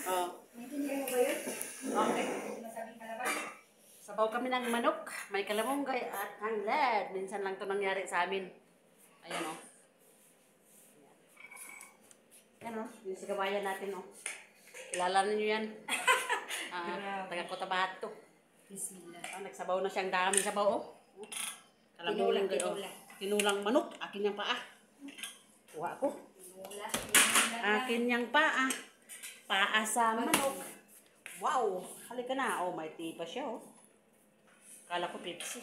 Oh. Naintindihan mo ba yun? Okay. Sinasabing kalaban? Sabaw kami ng manok, may kalamonggay at hanglad. Minsan lang to nangyari sa amin. Ayan o. Ayan o, yung sigabayan natin o. Kilala niyo yan. Taga Cotabato. Bismillah. Nagsabaw na siyang daming sabaw o. Kalamonggay o. Tinulang manok, akin niyang paa. Kuha ko. Akin niyang paa. Paa sa manok. Wow! Halika na. Oh, may tipa siya oh. Kala ko Pepsi.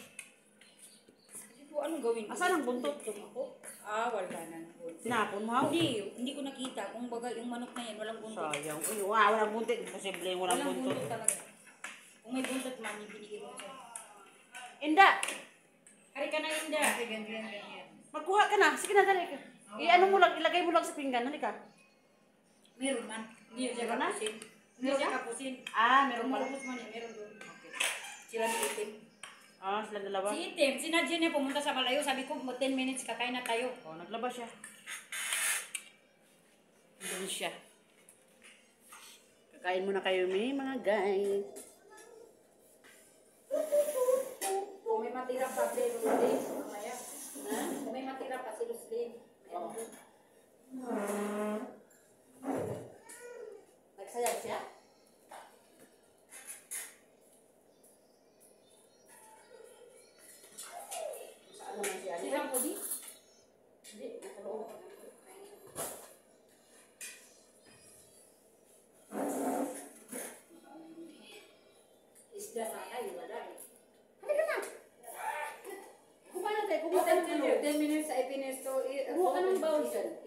Hindi po, anong gawin ko? Asan ang buntot? Ako? Wala na. Sinapon mo ha? Hindi ko nakita. Kung baga yung manok na yan, walang buntot. Sayang. Uy, walang buntot. Imposible walang buntot. Walang buntot talaga. Kung may buntot man, ibinigay ko siya. Inda! Hari ka na, Inda. Magkuha ka na. Sige na, dali ka. I-ano mo lang, ilagay mo lang sa pinggan. Halika. Meron man. Hindi siya Meron na? kapusin. Hindi siya kapusin. Meron pala. Kumukupos man eh, meron doon. Okay. Sila ni Itim. Sila dalawa. Si Itim, si Nadja niya pumunta sa malayo. Sabi ko, 10 minutes kakain na tayo. Naglaba siya. Doon siya. Kakain muna kayo, mga guys. Kung may matira pa, si Luslin. Mamaya. Kung may matira pa, si Luslin. Nagsayaw siya? Saan naman siya? Sirang ko di? Hindi, nasa loob. Isda sana, wala eh. Halika na! Kumain na tayo, kumain tayo ng ano. 10 minutes sa Ipinesto. Kuha ka ng bowl dyan.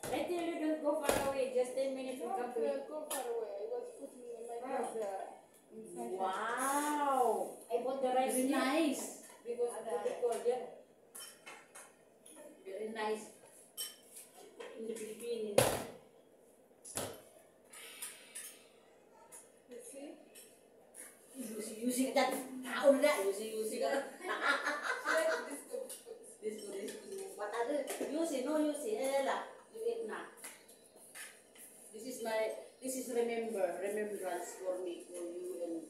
I tell you, don't go far away. Just 10 minutes will come to it. Go far away. I was putting my inside. Wow! I put the rice Very here nice. because of the cold, yeah. Very nice. In the Philippines. You see? Using that. Kaon na. Using ka. This good. What other? Using, no using. Ela. You eat na. This is remembrance for me, for you and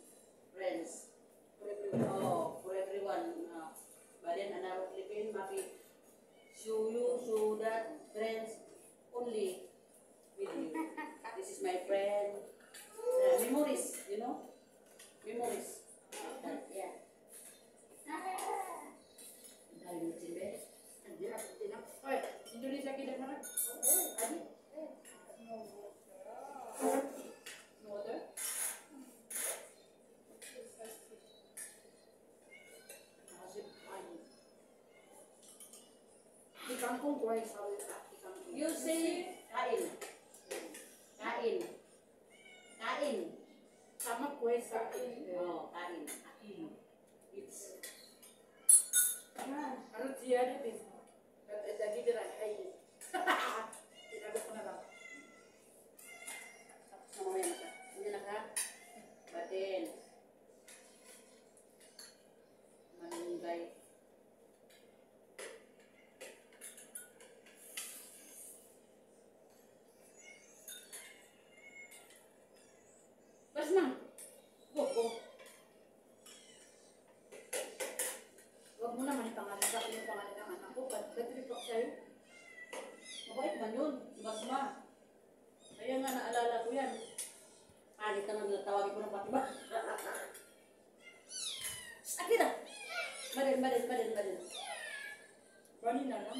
friends. For everyone. For everyone. But then another Philippine, maybe show you, show that friends only with you. This is my friend. Memories, you know? Memories. Yeah. Dahil mo sila. Oy, Indonesia kita mana? Adi? No water? Di kampung ko ay sabi di kampung. You say, kain. Kain. Kain. Sama ko ay sa Kain. Kain. It's. harus dia ada di. Kata tadi dia nak hai. Tidak ada pernah lang. Tapos na mamaya na ka. Hindi na ka. Batin. Malunggay. Bas na. Go. Huwag mo naman ipangalan sa yung pangalan ng anak ko. Ba't sa'yo? Mabait man yun. Si Basma. Kaya nga naalala ko yan. Palit na nga tawagin ko ng pati ba? Sakit ah! Badin. Bani na lang.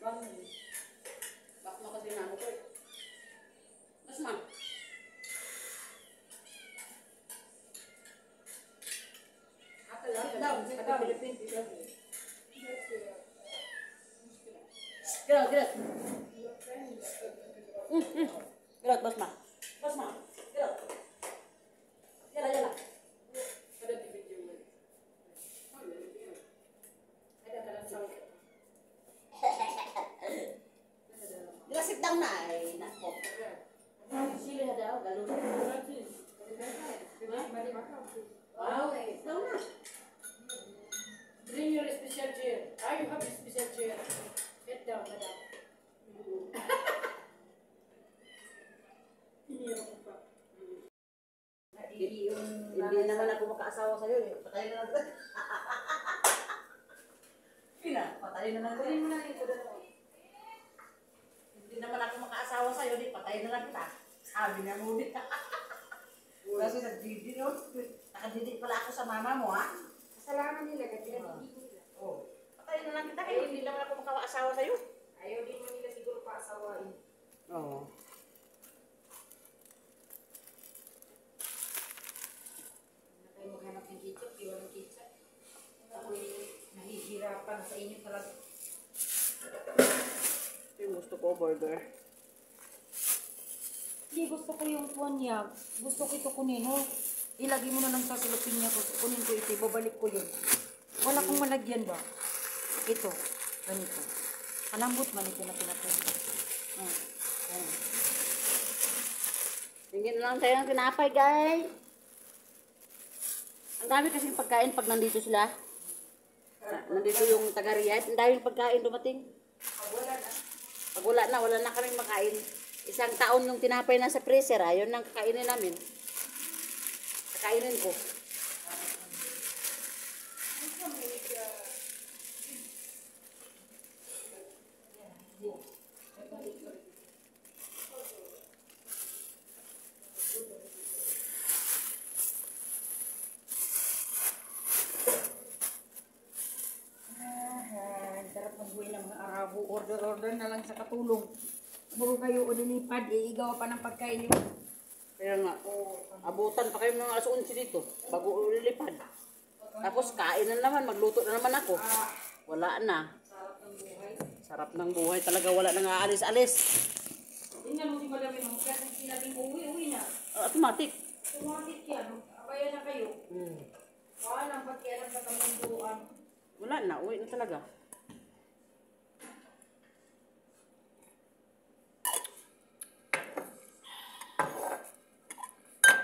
Bani. Basma kasi na ano ko eh. Basma. Sit down. Philippines. Gerak. Gerak, Basma. Gerak. Jala. Ada di video. Ada dalam saus. Gerak, sit down na eh. Nako. Sili na daw, galon. Wow, sit down na. Bring your special chair. You have a special chair. Sit down, madam. Hindi naman ako makaasawa sa'yo eh. Patayin na lang. Pina, patayin na lang. Kunin mo na rin ko doon. Hindi naman ako makaasawa sa'yo, di patayin na lang kita. Sabi niya ngunit. Kasi nagdidi, no? Nakadidi pala ako sa mama mo, ha? Kasalanan nila, kasi pinagiging nila. Oo. Patayin na lang kita, kaya hindi naman ako makaasawa sa'yo. Ayaw din mo nila siguro paasawain. Oo. Na kayo maghanap ng ketchup, iwan ng ketchup. Ako'y nahihirapan sa inyo talaga. Yung gusto ko, burger. Hindi, gusto ko yung tuwan niya. Gusto ko ito kunin, oh. Ilagay mo na lang sa silupin niya ko. Kunin ko ito, babalik ko yun. Wala kong malagyan ba? Ito, ganito. Kalambot man ito na pinapagod. Tingin lang tayo ng tinapay, guys. Ang dami kasing pagkain pag nandito sila. Nandito yung taga-Riyadh. Ang daming pagkain dumating. Pag wala na kaming makain. Isang taon yung tinapay na sa freezer, yun ang kakainin namin. Kakainin ko. Sarap ng buhay ng mga Arabo. Order na lang sa katulong. Puro kayo o nilipad, iigaw pa ng pagkain niyo. Kaya nga, abutan pa kayo ng alas 11 dito, bago ulilipad. Tapos kain na naman, magluto na naman ako. Wala na. Sarap ng buhay talaga, wala nang aalis-alis. Tingnan mo si Madam Inong, kasi sinabing uwi na. Automatic. Tumatik yan, abayan na kayo. Wala nang pagkialam sa kamunduan. Wala na, uwi na talaga.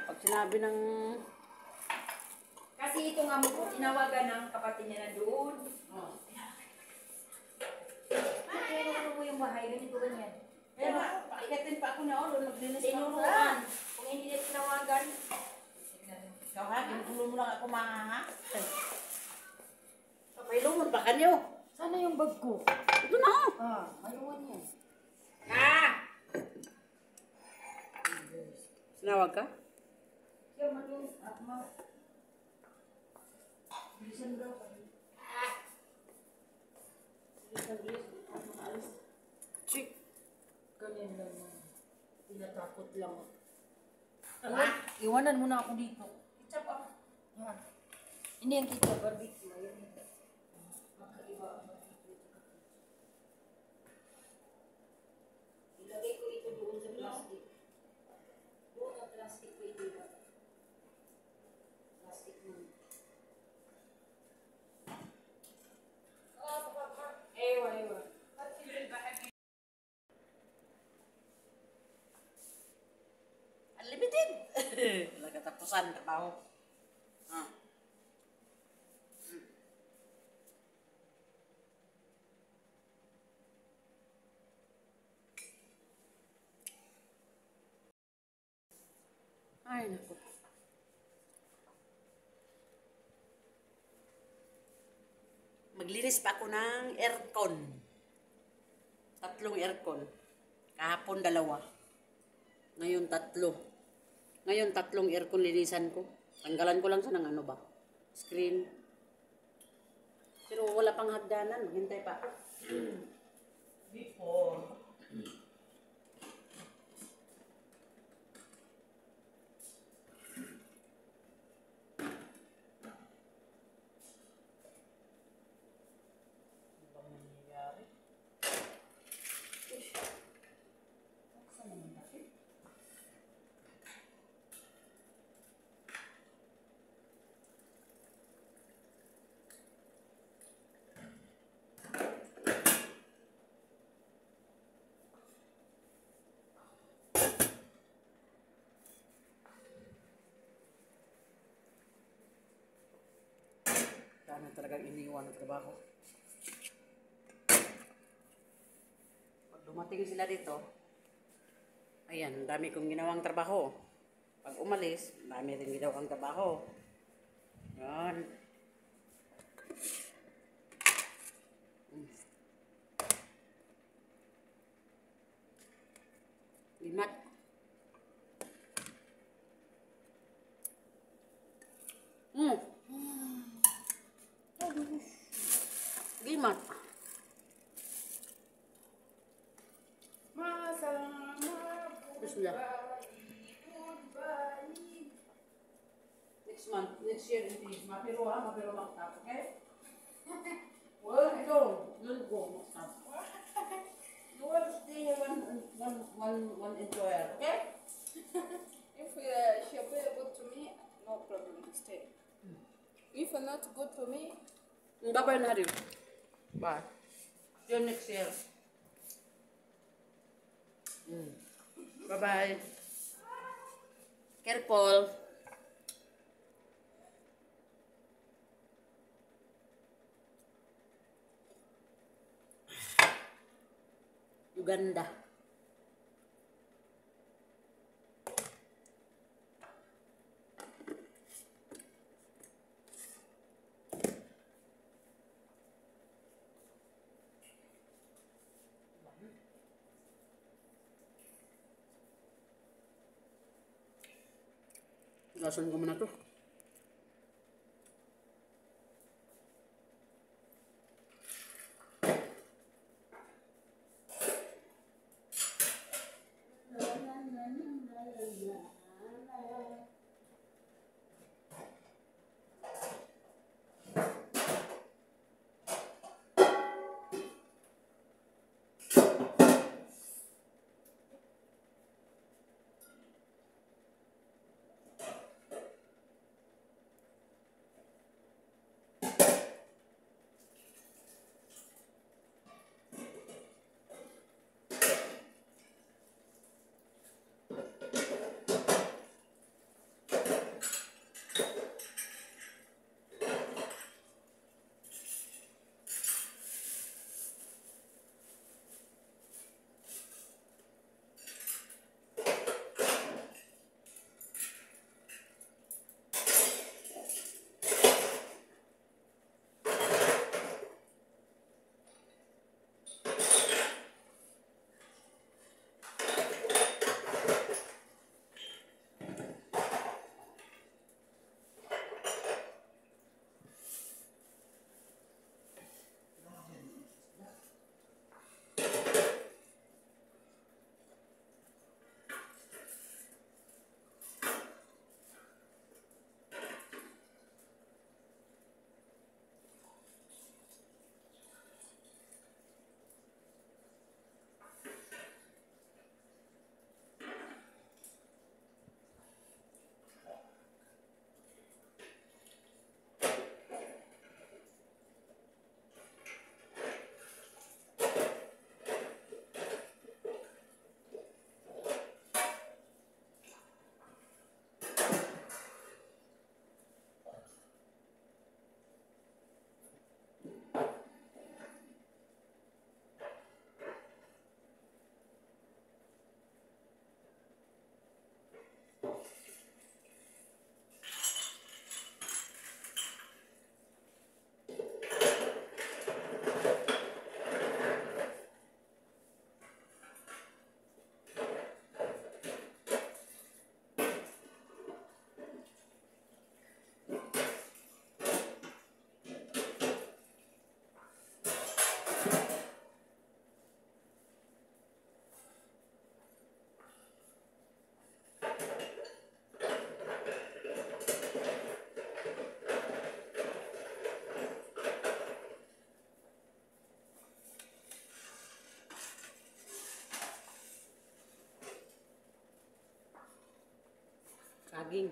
Pag sinabi ng... Kasi ito nga mo po, tinawagan ng kapatid niya na doon. Pero ano mo yung bahay, ganito ganyan. Pero, paikatin pa ako niya, oh, naglinis pa ako. Tinuruan. Kung hindi niya tinawagan, Ikaw ha, ginugulo mo lang ako mga ha. Papailungan pa kanyo. Sana yung bag ko. Ito na oh. Maluwan yan. Sinawag ka? siya maluwas at bilisan daw. Chik. Ganyan lang mo. Tinatakot lang. Iwanan mo na ako dito. Ketchup ah. Yan. Hindi yung ketchup, barbecue. Ayun. Makaiba ang ilagay ko ito doon sa plastic. Doon ang plastic ko ito. Plastic mo. Ewa, ewa. Unlimited. Wala katapusan, trabaho. Ah. Ay, naku. Maglinis pa ako ng aircon. 3 aircon. Kahapon 2. Ngayon 3. Ngayon 3 aircon linisan ko. Tanggalan ko lang sa ng ano ba? Screen. Pero wala pang hagdanan. Hintay pa ako. Before. Ano bang nangyayari? Saan naman natin? Dami talagang iniwan ng trabaho. Pag dumating sila dito, ayan, dami kong ginawang trabaho. Pag umalis, dami rin daw ang trabaho. Yan. Limat. Limat. Bismillah. Next month, next year, hindi. Mapiro magtap, okay? Well, ito, you'll go magtap. You will stay one employer, okay? If she'll be good to me, no problem, stay. If not good to me, Bye-bye na rin. Bye. See you next year. Bye-bye. Careful. Uganda. Gasan ko muna to. Saging.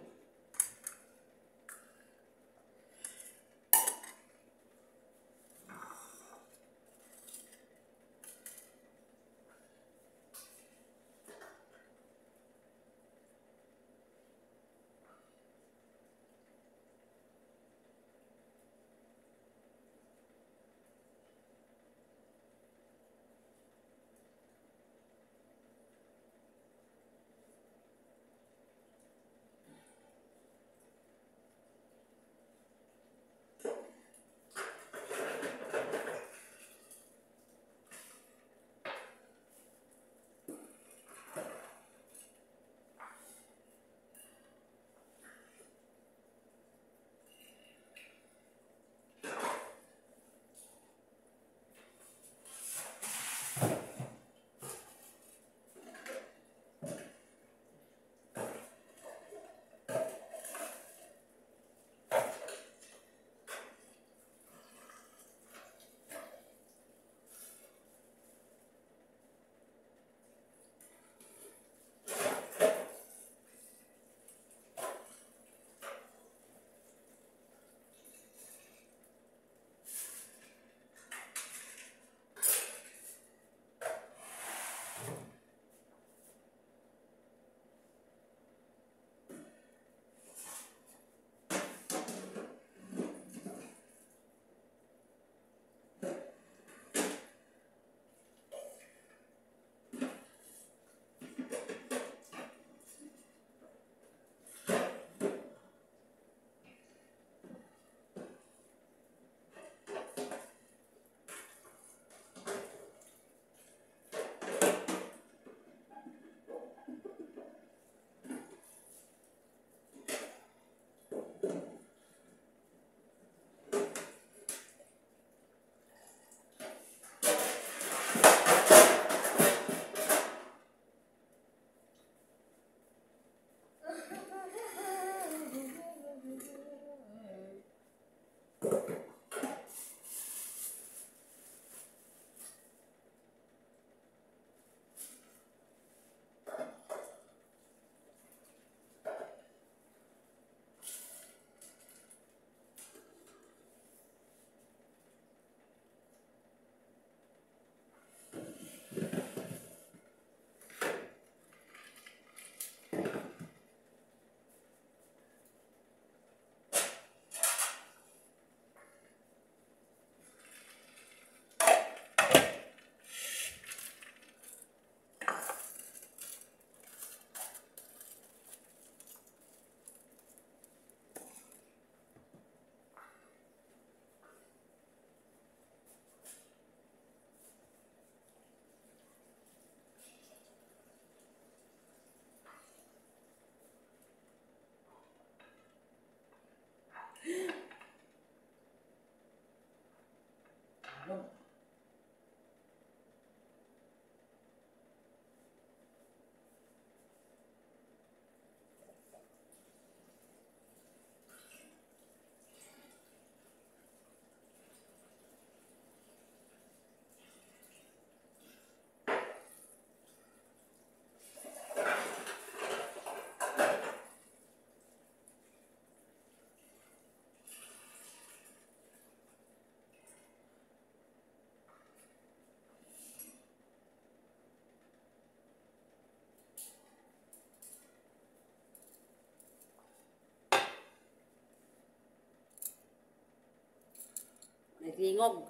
Nagingog.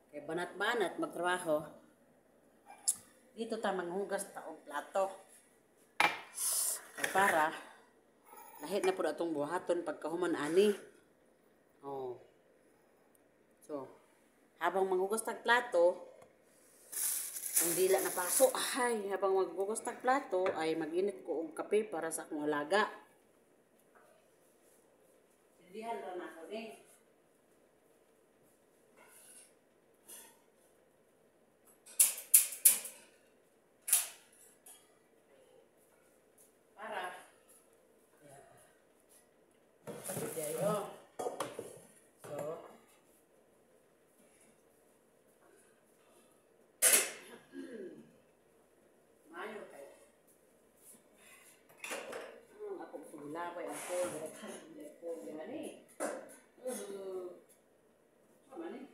Kay banat-banat magtrabaho. Dito ta manghugas ta og plato. Kay para lahit na pud atong buhaton pagkahuman ani. Oh. So, habang manghugas tag plato, kung dila na paso, ay, habang maghugas tag plato, ay maginit ko og kape para sa akong alaga. Sindihan ra na ko ni. Para. Ayo. So, mayo kayo. Ako sumilabay ako, direkhan ko yan eh. Sama ni.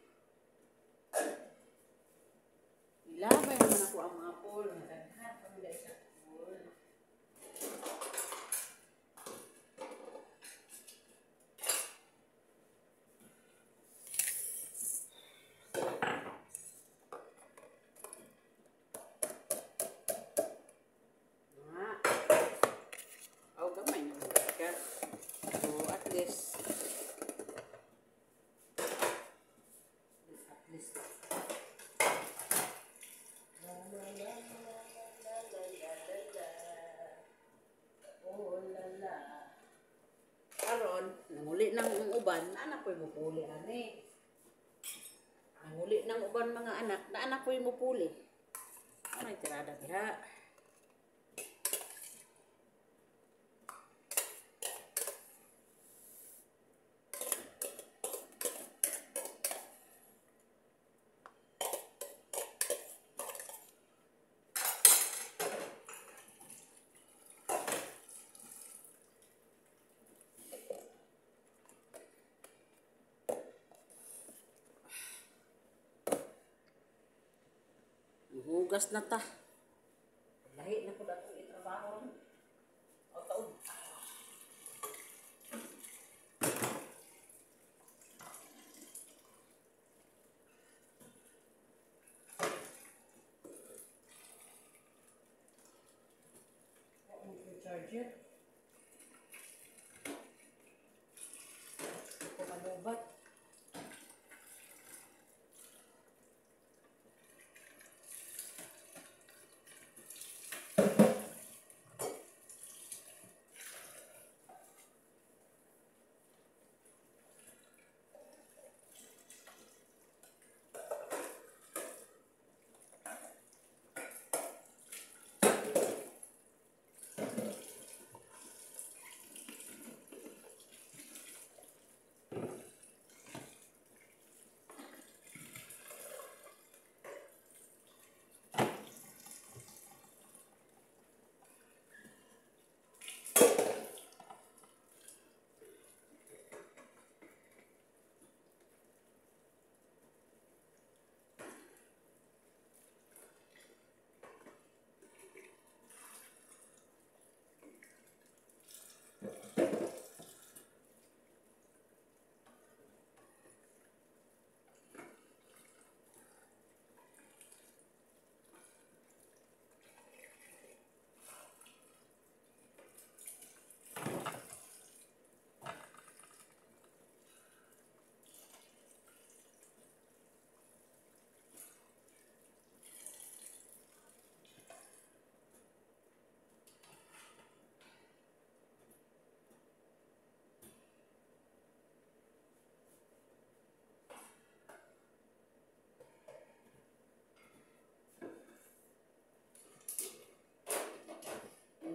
Ilabay naman ako ang mga pool. Nagaghat ang guys sa pool. Gamay na ka. So, at least la la la la la la la la. Oh la la. Karon, nanguli nang uban, anak ko'y mupuli ani. Nanguli nang uban mga anak, na anak ko'y mupuli. Anay tirada diha. Hugas na ta. Lahi na po datong itrabaho. O taon. Charger. Ito malubat.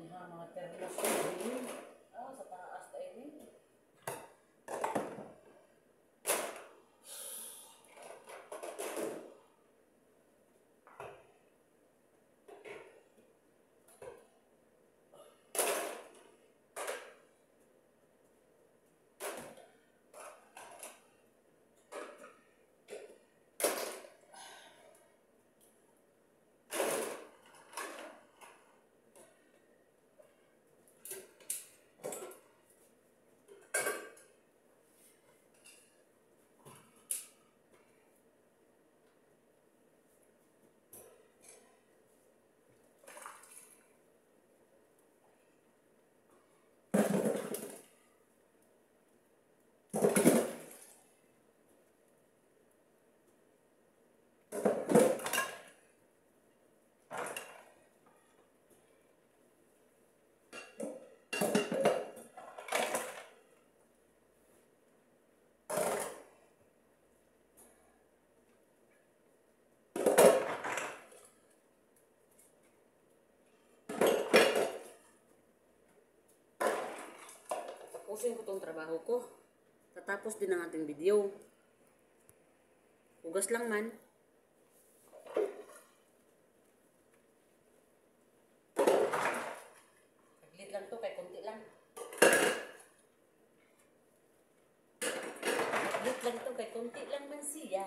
Mga termos ini. Oh, sa taas ta ini. Tapusin ko tong trabaho ko. Tatapos din ang ating video. Hugas lang man. Saglit lang to, kay konti lang. Saglit lang to, kay konti lang man siya.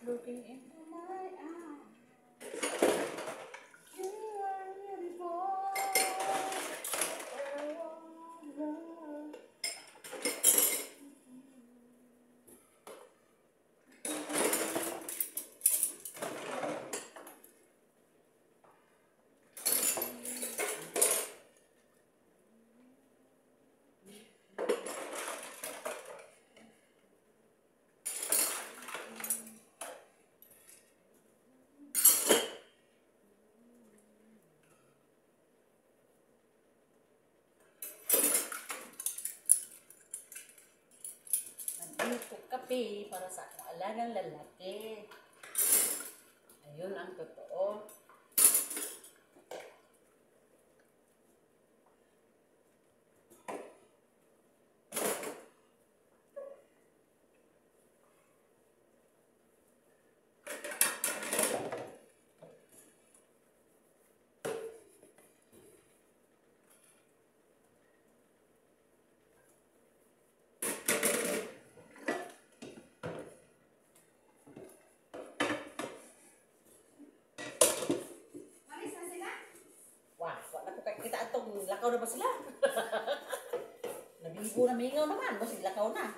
Looking into my eyes, you are beautiful. I want love. Nandito kape para sa akong alagang lalaki. Ayun ang totoo. Wah, wala ko kita atong lakaw na ba sila? Nabigo na mingaw naman, basta lakaw na.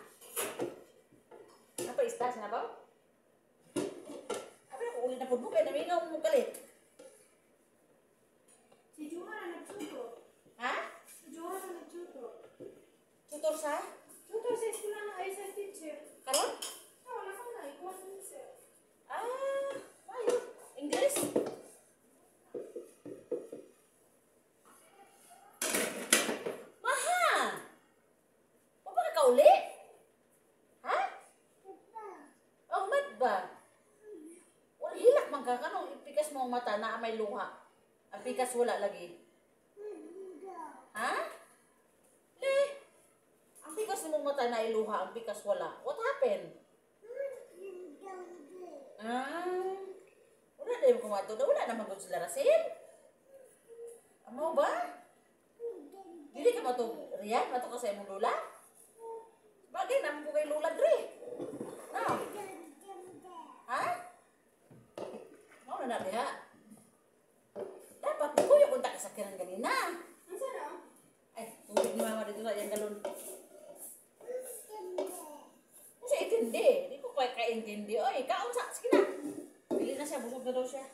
Apa istas na ba? Apa na ko ulit na pudbo kaya namingaw mo kalit. Si Johanna nagtuto. Ha? Si Johanna nagtuto. Tutor sa? Tuto sa eskwela ng ISL teacher. Karon? Wala ka na, ikuha sa teacher. Ah, ayun. English? Maha! Wala ka uli? Ha? Oh, mat ba? Wala hilak man ka. Kanong ipikas mo ang mata na may luha. Ang pikas wala lagi. Ha? Le? Ang pikas mo mata na iluha, ang pikas wala. What happened? Ah, wala na yung kumato na. Wala naman kung sila rasin. Ano ba? Dili ka mato, Rian? Mato ka sa imong lula? Bagay naman po kay lula, Dre. No? Ha? Ano na diha? Dapat ko yung kontak sa kiran ganina. Ang sana? Ay, tubig ni mama dito sa iyang galon. Kasi itindi. Hindi ko pa kaintindi. Oy, kaon sa. Sige na. Bili na siya. Busog na daw siya.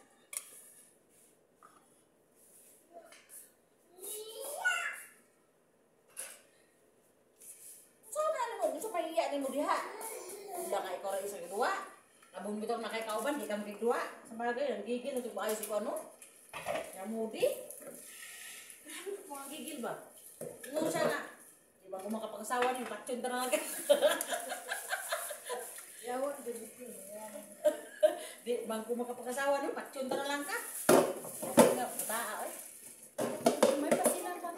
Sana ano mo. Gusto pa iya ni mo diha. Wala ka ikaw rin isang idua. Abong bitong na kay kauban. Di ka magigdua. Sa mga ganyan. Gigil. Ito ba ayos ko ano? Namudi. Mga gigil ba? Ano siya na? Di ba kung makapag-asawa niyo, patsyong na lang. Yawa, dito. Di bang kung makapag-asawa niyo, patsyong na lang ka. Mataa eh. May pasilang pa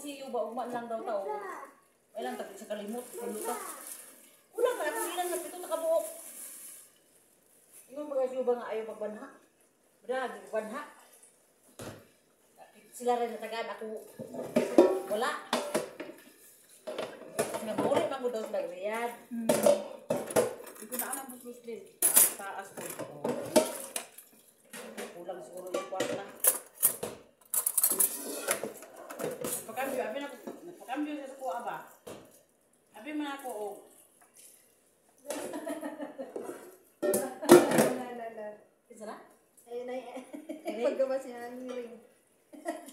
si Yuba, ugma lang daw tao. Ay lang, tapos sa kalimot. Kaluta. Wala ka, ako ilan na pito nakabuok. Yung mga Yuba nga ayaw magbanha. Brad, magbanha. Sila rin natagaan ako. Wala. Nabuli man ko daw sa Riyadh. Hindi ko na alam busbus din. Taas ko. Kulang siguro yung kwarta. Napakambyo. Napakambyo sa kuha ba? Abi man ako, oh. Isa na? Ayun ay, paggawas niya ang ngiring.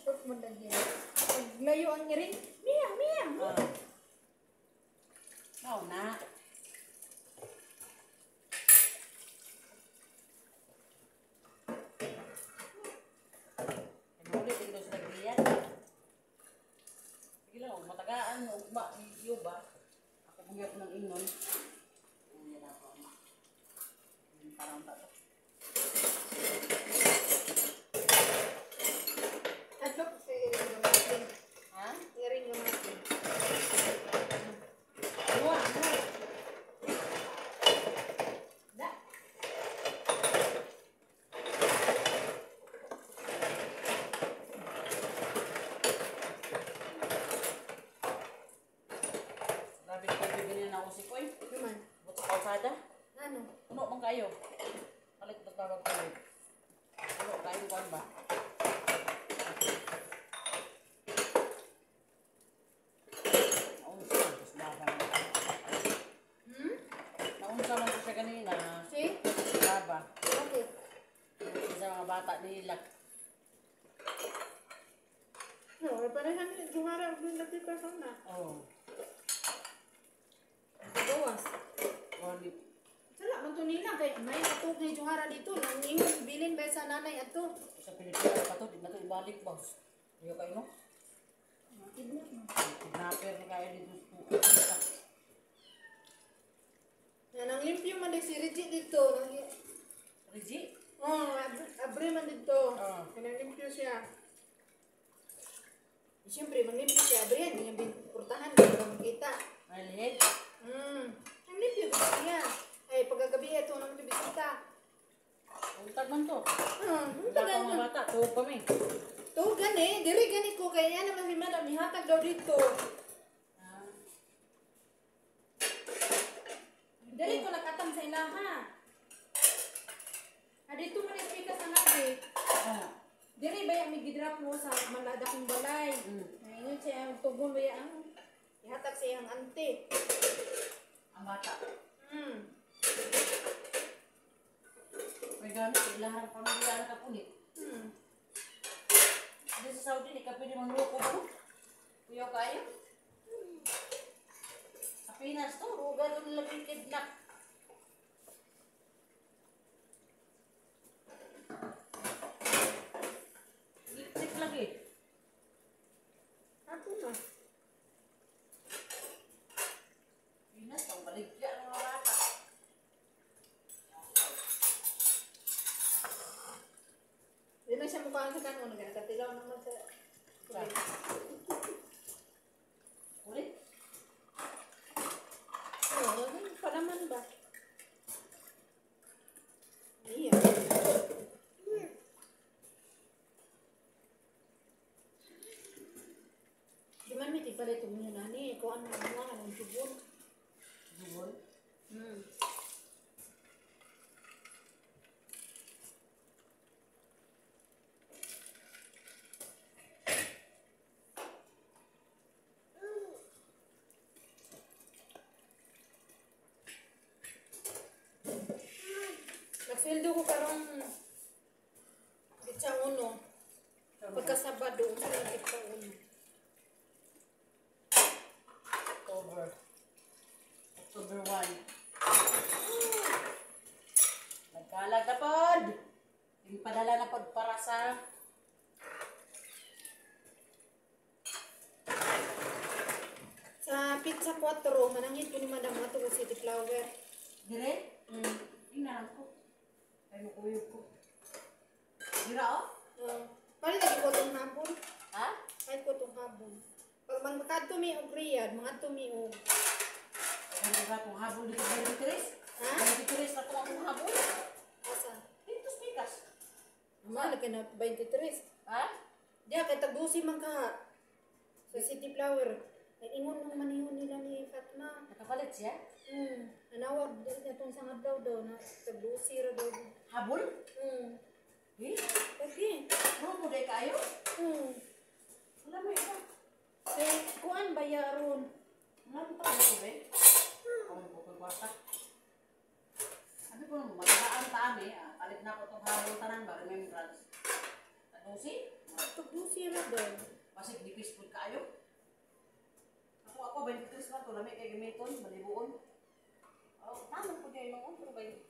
Tapos mo lagyan. Paglayo ang ngiring, miyam, miyam. Oo na. Namulit din daw sa nagriyan. Sige lang, matagaan, ugma, Yuba. Ako bugyap ng inon. Ayan ako. Parang tato. Atlok sa iring gamatin. Ha? Iring gamatin. Mua! Da. Grabe ko bibili na ako si Koy. Naman. Buto kalsada. Ano? Puno man kayo. Kalit na tawag kayo. Puno kayo kuwan ba? Naunsa, tapos baba. Naunsa man ko siya kanina. Si? Baba. Bakit? Yung sa mga bata nila. No, parehan jumara ang lagi persona. Oh. Gawas. Oli. Sala man to nila kay may atog ni jumara dito nang ingon bilin ba sa nanay ato. Sa Pilipinas pa to, di na to ibalik boss. Iyo kayo no? Kidnap mo. Kidnapper na kayo dito. Yan ang limpyo man si Reggie dito. Reggie? Oh, abre man dito. Oh. Kanang limpyo siya. Siyempre, manlimpyo siya. Abre yan, yung pinurtahan, hindi ka makita. Maliit? Ang limpyo ba siya? Ay, pagkagabi ito naman ito bisita. Untag man to. Ang Wala pa mga tagal. bata, tuwag kami. To, gani. Diri gani ko. Kaya naman si Madam, ihatag daw dito. Diri ko nakatam sa ilaha. Dito man ispikas ang nabi. Diri ba yung migidrop mo sa malada kong balay? Ngayon siya ang tugon ba yung ihatag sa iyang ante. Ang bata. May gamit, ilahan pamilya na kapunit. Dito sa Saudi, di ka pwede mangloko ba? Kuya kayo? Sa Pinas to, ruga doon lagi kidnap. Lipstick lagi. Ako na. Pinas, ang baligya ng mga bata. Di na siya mukha sa kanon. Nagkatilaw naman sa... Ulit? Oo, palaman ba? Iya. Di man may tigpalit yung mga nani. Kung ano mga anong tubon. Dugol? Nagsweldo ko karong Bitsang uno. Pagkasabado, sa Bitsang uno. October 1. Nagkalag na pod. Yung padala na pod para sa Sa Pizza 4, manangit ko ni Madam Mato ko City Flower. dire. Tingnan ko. Ay mo kuyog ko. Dira oh? Pari lagi ko itong habon. Ha? Kahit ko itong habon. Pag magkadto mi og Riyadh, mga tumi og Ano ba kung habol dito ba yung tiris? Ha? Yung tiris na kung akong habol. asa. Dito spikas. Mahal ka na 23. Ha? Diya kay tagdusi man ka sa City Flower. Ay ingon nung manihon nila ni Fatma. Nakapalit siya? Anawag din atong sa adlaw daw na tagdusi ra daw. Habol? Eh? Lagi. Ano mo day kayo? Wala mo ito. Kay kuan bayaron. Wala mo pa ako ba? Kung po kung kwarta. Sabi ko naman, magkaan pa kami. Palit na ko itong habol tanan ba? Remembrance. Tanusi? Tagdusi ra daw. Masig di peaceful kayo. Ako 23 man to, lamig kay gamiton, malibuon. Oh, tanong ko dyan noon, pero ba yung